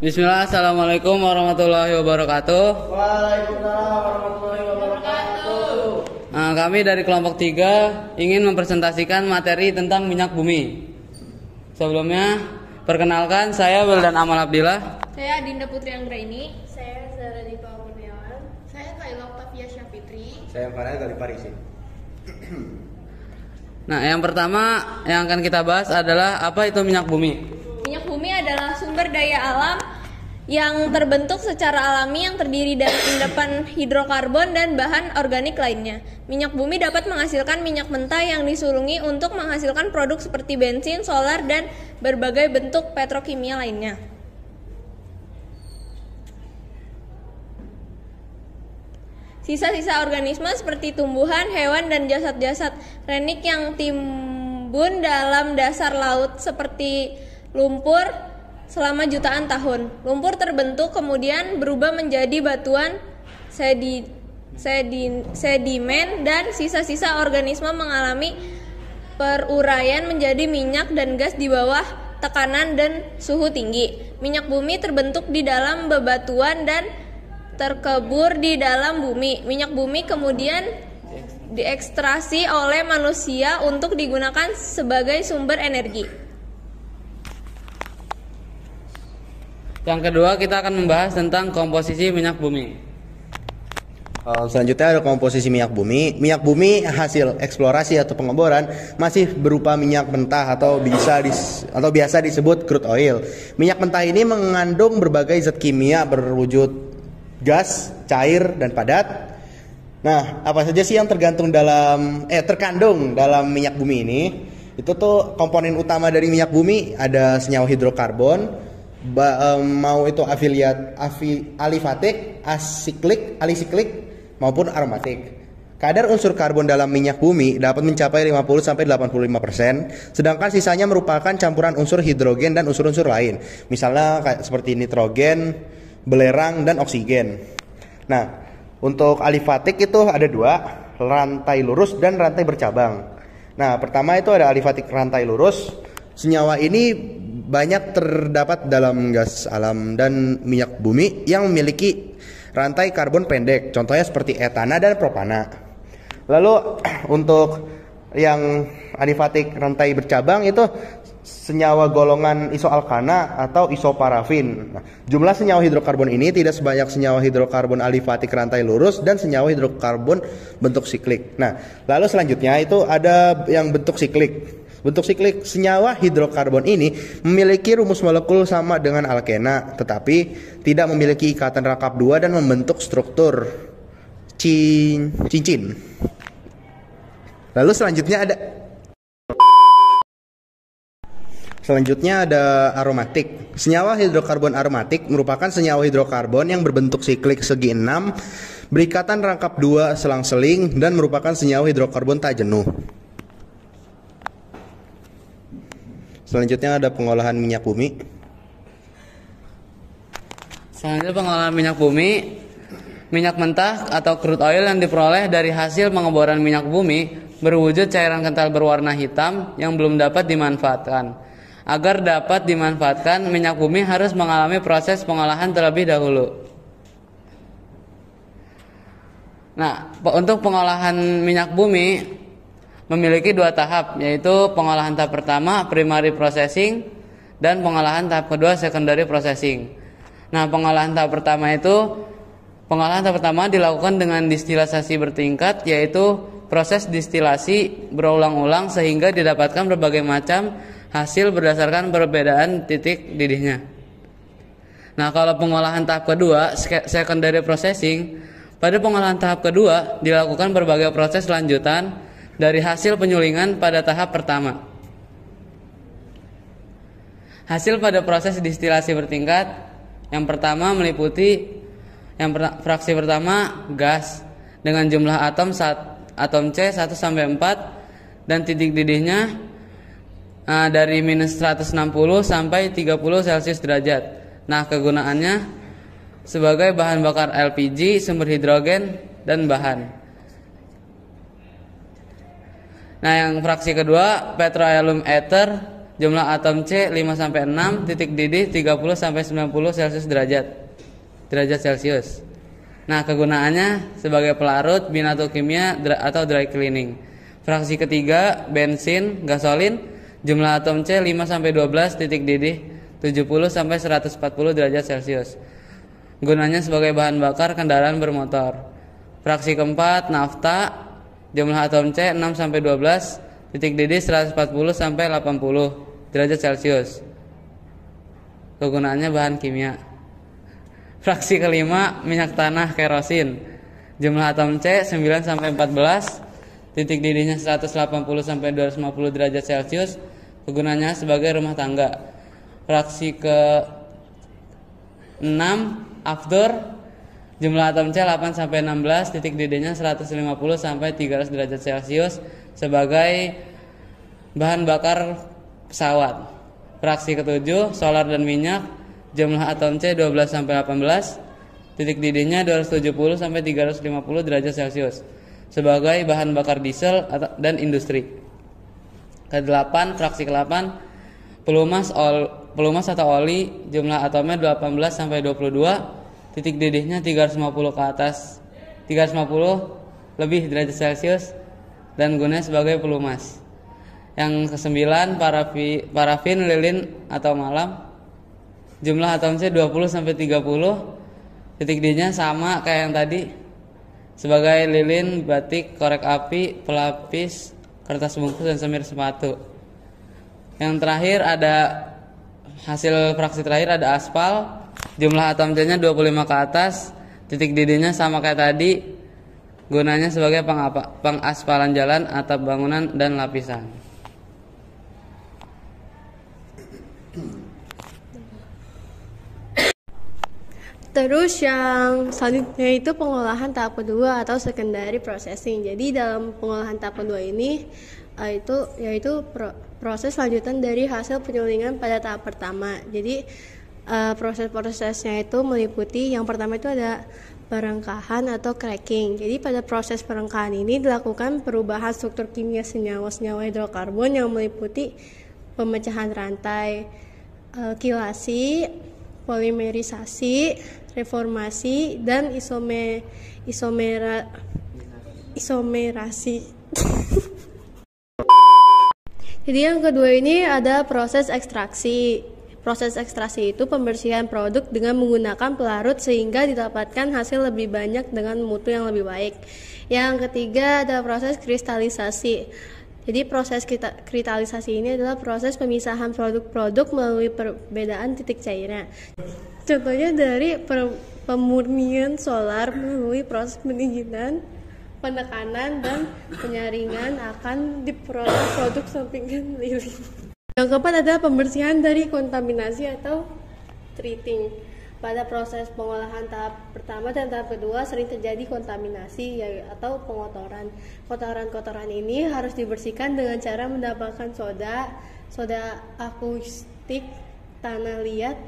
Bismillah, assalamualaikum warahmatullahi wabarakatuh. Waalaikumsalam warahmatullahi wabarakatuh. Kami dari kelompok 3 ingin mempresentasikan materi tentang minyak bumi. Sebelumnya, perkenalkan saya Wildan Amal Abdillah. Saya Dinda Putri Anggraini. Saya Zara Dipa Kurniawan. Saya Kaila Octavia Syafitri. Saya Farel dari Parisi. Nah, yang pertama yang akan kita bahas adalah apa itu minyak bumi. Minyak bumi adalah sumber daya alam yang terbentuk secara alami yang terdiri dari endapan hidrokarbon dan bahan organik lainnya. Minyak bumi dapat menghasilkan minyak mentah yang disulungi untuk menghasilkan produk seperti bensin, solar, dan berbagai bentuk petrokimia lainnya. Sisa-sisa organisme seperti tumbuhan, hewan, dan jasad-jasad renik yang timbun dalam dasar laut seperti lumpur selama jutaan tahun. Lumpur terbentuk kemudian berubah menjadi batuan, sedimen, dan sisa-sisa organisme mengalami peruraian menjadi minyak dan gas di bawah tekanan dan suhu tinggi. Minyak bumi terbentuk di dalam bebatuan dan terkebur di dalam bumi. Minyak bumi kemudian diekstraksi oleh manusia untuk digunakan sebagai sumber energi. Yang kedua, kita akan membahas tentang komposisi minyak bumi. Selanjutnya ada komposisi minyak bumi. Minyak bumi hasil eksplorasi atau pengeboran masih berupa minyak mentah atau biasa disebut crude oil. Minyak mentah ini mengandung berbagai zat kimia berwujud gas, cair, dan padat. Nah, apa saja sih yang terkandung dalam minyak bumi ini? Itu tuh komponen utama dari minyak bumi ada senyawa hidrokarbon, mau itu alifatik, alisiklik maupun aromatik. Kadar unsur karbon dalam minyak bumi dapat mencapai 50-85%, sedangkan sisanya merupakan campuran unsur hidrogen dan unsur-unsur lain. Misalnya kayak seperti nitrogen, belerang, dan oksigen. Nah, untuk alifatik itu ada 2, rantai lurus dan rantai bercabang. Nah, pertama itu ada alifatik rantai lurus. Senyawa ini banyak terdapat dalam gas alam dan minyak bumi yang memiliki rantai karbon pendek, contohnya seperti etana dan propana. Lalu untuk yang alifatik rantai bercabang itu senyawa golongan isoalkana atau isoparafin. Nah, jumlah senyawa hidrokarbon ini tidak sebanyak senyawa hidrokarbon alifatik rantai lurus dan senyawa hidrokarbon bentuk siklik. Nah, lalu selanjutnya itu ada yang bentuk siklik. Bentuk siklik senyawa hidrokarbon ini memiliki rumus molekul sama dengan alkena, tetapi tidak memiliki ikatan rangkap 2 dan membentuk struktur cincin. Lalu Selanjutnya ada aromatik. Senyawa hidrokarbon aromatik merupakan senyawa hidrokarbon yang berbentuk siklik segi 6, berikatan rangkap 2 selang-seling, dan merupakan senyawa hidrokarbon tak jenuh. Selanjutnya ada pengolahan minyak bumi. Selanjutnya pengolahan minyak bumi. Minyak mentah atau crude oil yang diperoleh dari hasil pengeboran minyak bumi berwujud cairan kental berwarna hitam yang belum dapat dimanfaatkan. Agar dapat dimanfaatkan, minyak bumi harus mengalami proses pengolahan terlebih dahulu. Nah, untuk pengolahan minyak bumi memiliki 2 tahap, yaitu pengolahan tahap pertama, primary processing, dan pengolahan tahap kedua, secondary processing. Nah, pengolahan tahap pertama dilakukan dengan distilasi bertingkat, yaitu proses distilasi berulang-ulang sehingga didapatkan berbagai macam hasil berdasarkan perbedaan titik didihnya. Nah, kalau pengolahan tahap kedua, secondary processing, pada pengolahan tahap kedua dilakukan berbagai proses lanjutan dari hasil penyulingan pada tahap pertama. Hasil pada proses distilasi bertingkat yang pertama meliputi fraksi pertama gas dengan jumlah atom C 1 sampai 4 dan titik didihnya dari minus 160 sampai 30 Celcius derajat. Nah, kegunaannya sebagai bahan bakar LPG, sumber hidrogen, dan bahan. Nah, yang fraksi kedua, petroleum ether Jumlah atom C 5 sampai 6, titik didih 30 sampai 90 Celcius derajat Celcius. Nah, kegunaannya sebagai pelarut, binato kimia atau dry cleaning. Fraksi ketiga, bensin, gasolin, jumlah atom C 5 sampai 12, titik didih 70 sampai 140 derajat Celcius. Gunanya sebagai bahan bakar kendaraan bermotor. Fraksi keempat, nafta, jumlah atom C 6 sampai 12, titik didih 140 sampai 80 derajat Celcius. Kegunaannya bahan kimia. Fraksi kelima, minyak tanah kerosin. Jumlah atom C 9 sampai 14, titik didihnya 180 sampai 250 derajat Celcius. Kegunaannya sebagai rumah tangga. Fraksi ke 6, after. Jumlah atom C 8 sampai 16, titik didihnya 150 sampai 300 derajat Celcius sebagai bahan bakar pesawat. Fraksi ke-7, solar dan minyak, jumlah atom C 12 sampai 18, titik didihnya 270 sampai 350 derajat Celcius sebagai bahan bakar diesel dan industri. Ke-8, fraksi ke-8, pelumas atau oli, jumlah atomnya 18 sampai 22, titik didihnya 350 ke atas 350 lebih derajat Celcius dan gunanya sebagai pelumas. Yang ke-9, parafin, lilin atau malam, jumlah atom C 20 sampai 30, titik D-nya sama kayak yang tadi sebagai lilin, batik, korek api, pelapis, kertas bungkus dan semir sepatu. Yang terakhir ada hasil fraksi terakhir ada aspal, jumlah atom C-nya 25 ke atas, titik D-nya sama kayak tadi. Gunanya sebagai pengaspalan jalan, atap bangunan dan lapisan. Terus yang selanjutnya itu pengolahan tahap kedua atau secondary processing. Jadi dalam pengolahan tahap kedua ini yaitu proses lanjutan dari hasil penyulingan pada tahap pertama. Jadi proses-prosesnya itu meliputi yang pertama itu ada perengkahan atau cracking. Jadi pada proses perengkahan ini dilakukan perubahan struktur kimia senyawa-senyawa hidrokarbon yang meliputi pemecahan rantai, kilasi, polimerisasi, reformasi, dan isomerasi. Jadi yang kedua ini ada proses ekstraksi. Proses ekstraksi itu pembersihan produk dengan menggunakan pelarut sehingga didapatkan hasil lebih banyak dengan mutu yang lebih baik. Yang ketiga ada proses kristalisasi. Jadi proses kristalisasi ini adalah proses pemisahan produk-produk melalui perbedaan titik cairnya. Contohnya dari pemurnian solar melalui proses pendinginan, penekanan, dan penyaringan akan produk sampingan lilin. Yang keempat adalah pembersihan dari kontaminasi atau treating. Pada proses pengolahan tahap pertama dan tahap kedua sering terjadi kontaminasi atau pengotoran. Kotoran-kotoran ini harus dibersihkan dengan cara mendapatkan soda akustik, tanah liat,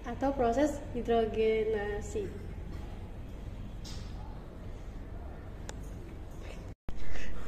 atau proses hidrogenasi.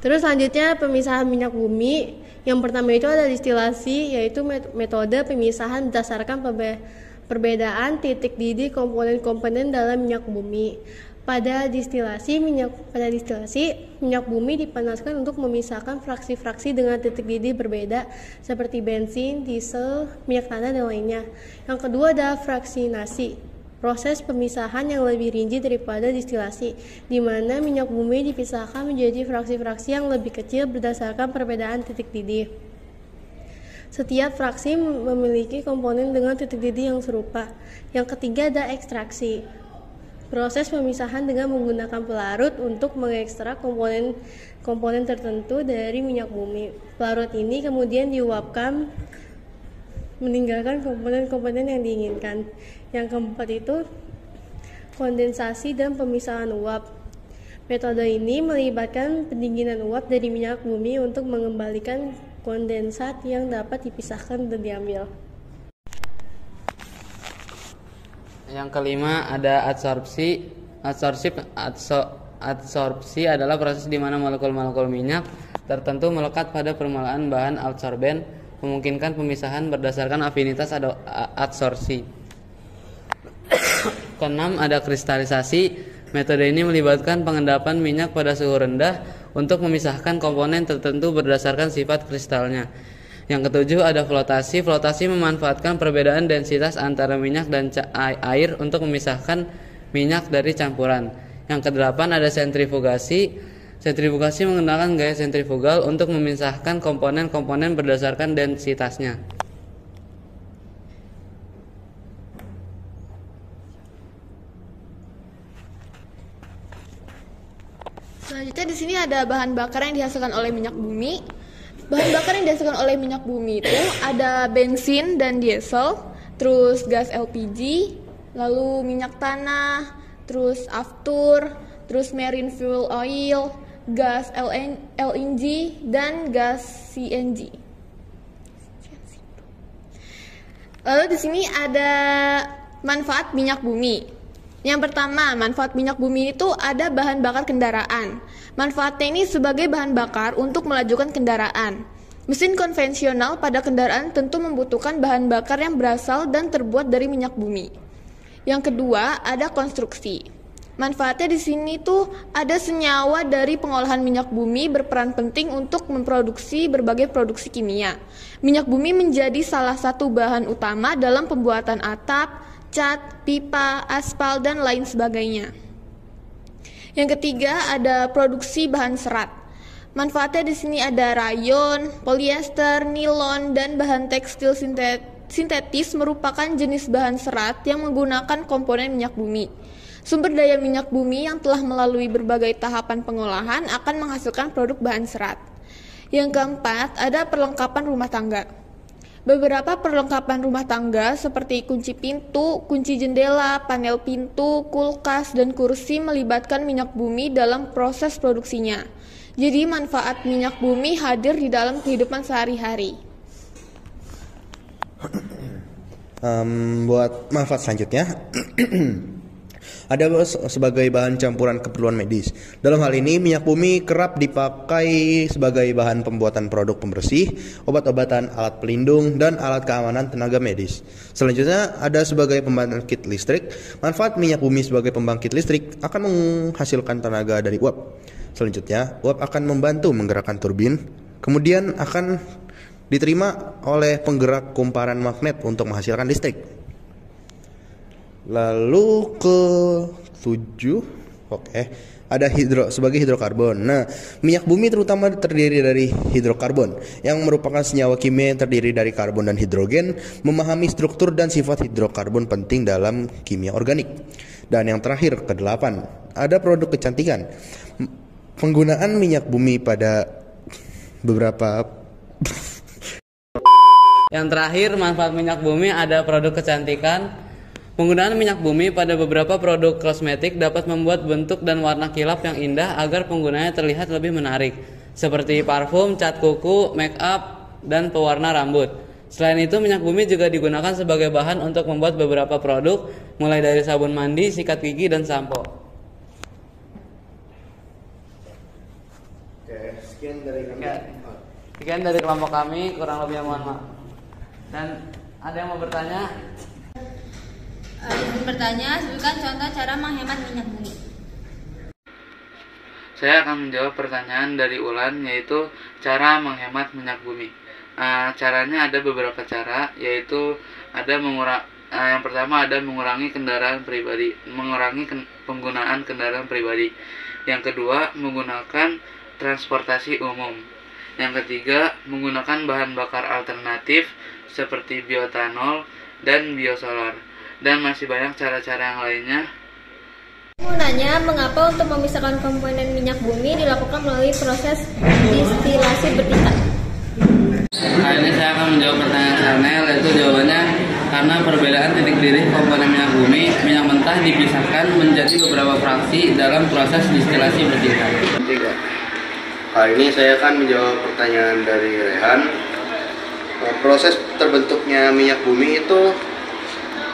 Terus selanjutnya pemisahan minyak bumi. Yang pertama itu ada distilasi, yaitu metode pemisahan berdasarkan perbedaan titik didih komponen-komponen dalam minyak bumi. Pada distilasi minyak bumi dipanaskan untuk memisahkan fraksi-fraksi dengan titik didih berbeda seperti bensin, diesel, minyak tanah dan lainnya. Yang kedua ada fraksinasi. Proses pemisahan yang lebih rinci daripada distilasi, di mana minyak bumi dipisahkan menjadi fraksi-fraksi yang lebih kecil berdasarkan perbedaan titik didih. Setiap fraksi memiliki komponen dengan titik didih yang serupa. Yang ketiga ada ekstraksi. Proses pemisahan dengan menggunakan pelarut untuk mengekstrak komponen tertentu dari minyak bumi. Pelarut ini kemudian diuapkan meninggalkan komponen-komponen yang diinginkan. Yang keempat itu kondensasi dan pemisahan uap. Metode ini melibatkan pendinginan uap dari minyak bumi untuk mengembalikan kondensat yang dapat dipisahkan dan diambil. Yang kelima ada adsorpsi. Adsorpsi adalah proses di mana molekul-molekul minyak tertentu melekat pada permulaan bahan adsorben memungkinkan pemisahan berdasarkan afinitas adsorpsi. Keenam, ada kristalisasi. Metode ini melibatkan pengendapan minyak pada suhu rendah untuk memisahkan komponen tertentu berdasarkan sifat kristalnya. Yang ketujuh, ada flotasi. Flotasi memanfaatkan perbedaan densitas antara minyak dan air untuk memisahkan minyak dari campuran. Yang kedelapan, ada sentrifugasi. Sentrifugasi menggunakan gaya sentrifugal untuk memisahkan komponen-komponen berdasarkan densitasnya. Selanjutnya di sini ada bahan bakar yang dihasilkan oleh minyak bumi. Bahan bakar yang dihasilkan oleh minyak bumi itu ada bensin dan diesel, terus gas LPG, lalu minyak tanah, terus aftur, terus marine fuel oil, gas LNG, dan gas CNG. Lalu di sini ada manfaat minyak bumi. Yang pertama, manfaat minyak bumi itu ada bahan bakar kendaraan. Manfaatnya ini sebagai bahan bakar untuk melajukan kendaraan. Mesin konvensional pada kendaraan tentu membutuhkan bahan bakar yang berasal dan terbuat dari minyak bumi. Yang kedua, ada konstruksi. Manfaatnya di sini tuh ada senyawa dari pengolahan minyak bumi berperan penting untuk memproduksi berbagai produksi kimia. Minyak bumi menjadi salah satu bahan utama dalam pembuatan atap, cat, pipa, aspal, dan lain sebagainya. Yang ketiga, ada produksi bahan serat. Manfaatnya di sini ada rayon, polyester, nilon, dan bahan tekstil sintetis merupakan jenis bahan serat yang menggunakan komponen minyak bumi. Sumber daya minyak bumi yang telah melalui berbagai tahapan pengolahan akan menghasilkan produk bahan serat. Yang keempat, ada perlengkapan rumah tangga. Beberapa perlengkapan rumah tangga seperti kunci pintu, kunci jendela, panel pintu, kulkas, dan kursi melibatkan minyak bumi dalam proses produksinya. Jadi manfaat minyak bumi hadir di dalam kehidupan sehari-hari. Buat manfaat selanjutnya ada sebagai bahan campuran keperluan medis. Dalam hal ini minyak bumi kerap dipakai sebagai bahan pembuatan produk pembersih, obat-obatan, alat pelindung, dan alat keamanan tenaga medis. Selanjutnya ada sebagai pembangkit listrik. Manfaat minyak bumi sebagai pembangkit listrik akan menghasilkan tenaga dari uap. Selanjutnya, uap akan membantu menggerakkan turbin, kemudian akan diterima oleh penggerak kumparan magnet untuk menghasilkan listrik. Lalu ke 7, ada sebagai hidrokarbon. Nah, minyak bumi terutama terdiri dari hidrokarbon, yang merupakan senyawa kimia yang terdiri dari karbon dan hidrogen. Memahami struktur dan sifat hidrokarbon penting dalam kimia organik. Dan yang terakhir, ke-8, ada produk kecantikan. Penggunaan minyak bumi pada beberapa Yang terakhir, manfaat minyak bumi ada produk kecantikan. Penggunaan minyak bumi pada beberapa produk kosmetik dapat membuat bentuk dan warna kilap yang indah agar penggunanya terlihat lebih menarik, seperti parfum, cat kuku, make up, dan pewarna rambut. Selain itu, minyak bumi juga digunakan sebagai bahan untuk membuat beberapa produk, mulai dari sabun mandi, sikat gigi, dan sampo. Sekian dari kelompok kami, kurang lebihnya mohon maaf. Dan ada yang mau bertanya? Bertanya, sebutkan contoh cara menghemat minyak bumi. Saya akan menjawab pertanyaan dari Ulan, yaitu cara menghemat minyak bumi. Caranya ada beberapa cara, yaitu yang pertama ada mengurangi penggunaan kendaraan pribadi. Yang kedua, menggunakan transportasi umum. Yang ketiga, menggunakan bahan bakar alternatif seperti bioetanol dan biosolar. Dan masih banyak cara-cara yang lainnya. Mau nanya, mengapa untuk memisahkan komponen minyak bumi dilakukan melalui proses distilasi bertingkat? Nah, ini saya akan menjawab pertanyaan Chanel, yaitu jawabannya karena perbedaan titik diri komponen minyak bumi. Minyak mentah dipisahkan menjadi beberapa fraksi dalam proses distilasi bertingkat. Kali ini saya akan menjawab pertanyaan dari Rehan. Proses terbentuknya minyak bumi itu,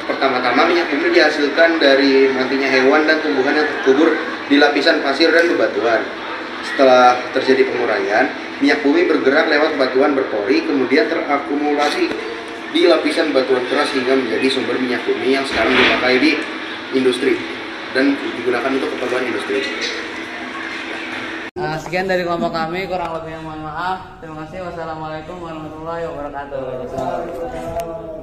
pertama-tama minyak bumi dihasilkan dari matinya hewan dan tumbuhan yang terkubur di lapisan pasir dan bebatuan. Setelah terjadi penguraian, Minyak bumi bergerak lewat batuan berpori, kemudian terakumulasi di lapisan batuan keras hingga menjadi sumber minyak bumi yang sekarang dipakai di industri dan digunakan untuk keperluan industri. Sekian dari kelompok kami, kurang lebihnya mohon maaf. Terima kasih. Wassalamualaikum warahmatullahi wabarakatuh.